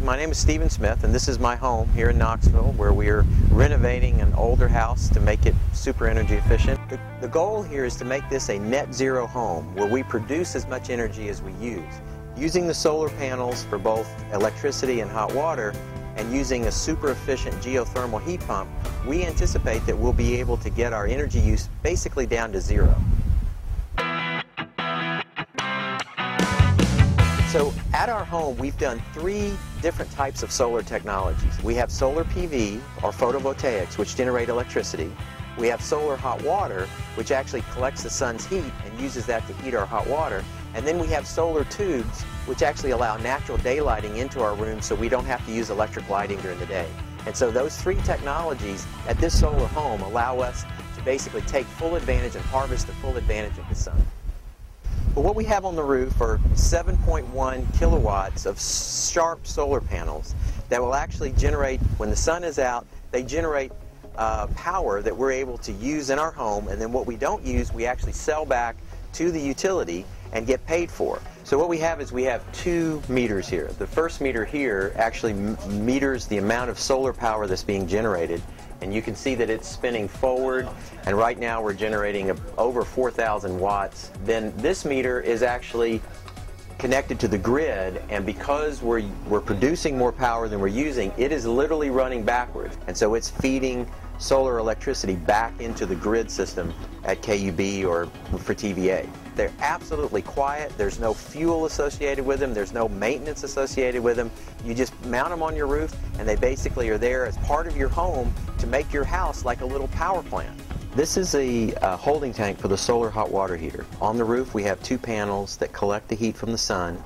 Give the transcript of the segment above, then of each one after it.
my name is Stephen Smith, and this is my home here in Knoxville, where we are renovating an older house to make it super energy efficient. The goal here is to make this a net zero home where we produce as much energy as we use. Using the solar panels for both electricity and hot water, and using a super efficient geothermal heat pump, we anticipate that we'll be able to get our energy use basically down to zero. So at our home, we've done 3 different types of solar technologies. We have solar PV, or photovoltaics, which generate electricity. We have solar hot water, which actually collects the sun's heat and uses that to heat our hot water. And then we have solar tubes, which actually allow natural daylighting into our room so we don't have to use electric lighting during the day. And so those 3 technologies at this solar home allow us to basically take full advantage and harvest the full advantage of the sun. But what we have on the roof are 7.1 kilowatts of sharp solar panels that will actually generate, when the sun is out, they generate power that we're able to use in our home, and then what we don't use, we actually sell back to the utility and get paid for. So what we have is we have 2 meters here. The first meter here actually meters the amount of solar power that's being generated, and you can see that it's spinning forward, and right now we're generating over 4,000 watts. Then this meter is actually connected to the grid, and because we're producing more power than we're using, it is literally running backwards, and so it's feeding solar electricity back into the grid system at KUB or for TVA. They're absolutely quiet. There's no fuel associated with them. There's no maintenance associated with them. You just mount them on your roof, and they basically are there as part of your home to make your house like a little power plant. This is a holding tank for the solar hot water heater. On the roof we have 2 panels that collect the heat from the sun.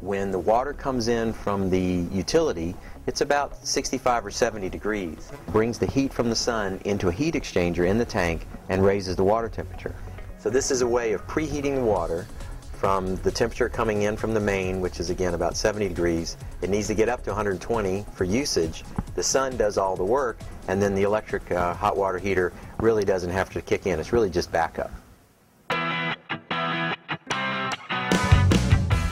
When the water comes in from the utility, it's about 65 or 70 degrees. It brings the heat from the sun into a heat exchanger in the tank and raises the water temperature. So this is a way of preheating the water from the temperature coming in from the main, which is again about 70 degrees. It needs to get up to 120 for usage. The sun does all the work, and then the electric hot water heater really doesn't have to kick in. It's really just backup.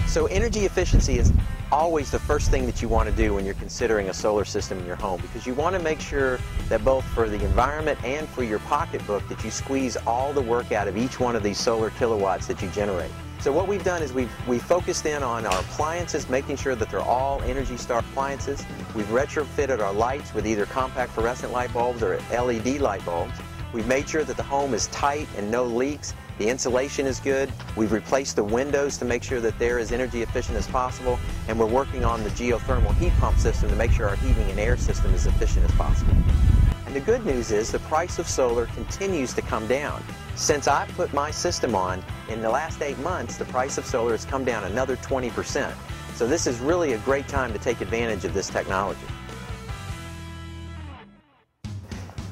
So energy efficiency is always the first thing that you want to do when you're considering a solar system in your home, because you want to make sure that both for the environment and for your pocketbook that you squeeze all the work out of each one of these solar kilowatts that you generate. So what we've done is we've focused in on our appliances, making sure that they're all Energy Star appliances. We've retrofitted our lights with either compact fluorescent light bulbs or LED light bulbs. We've made sure that the home is tight and no leaks. The insulation is good. We've replaced the windows to make sure that they're as energy efficient as possible, and we're working on the geothermal heat pump system to make sure our heating and air system is efficient as possible. And the good news is the price of solar continues to come down. Since I put my system on, in the last 8 months, the price of solar has come down another 20%. So this is really a great time to take advantage of this technology.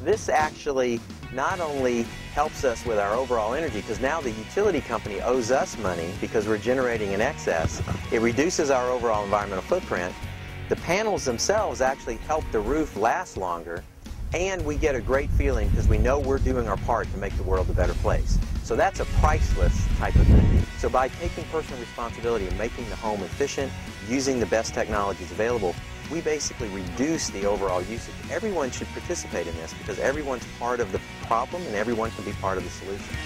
This actually not only helps us with our overall energy, because now the utility company owes us money because we're generating in excess. It reduces our overall environmental footprint. The panels themselves actually help the roof last longer, and we get a great feeling because we know we're doing our part to make the world a better place. So that's a priceless type of thing. So by taking personal responsibility and making the home efficient, using the best technologies available, we basically reduce the overall usage. Everyone should participate in this because everyone's part of the problem and everyone can be part of the solution.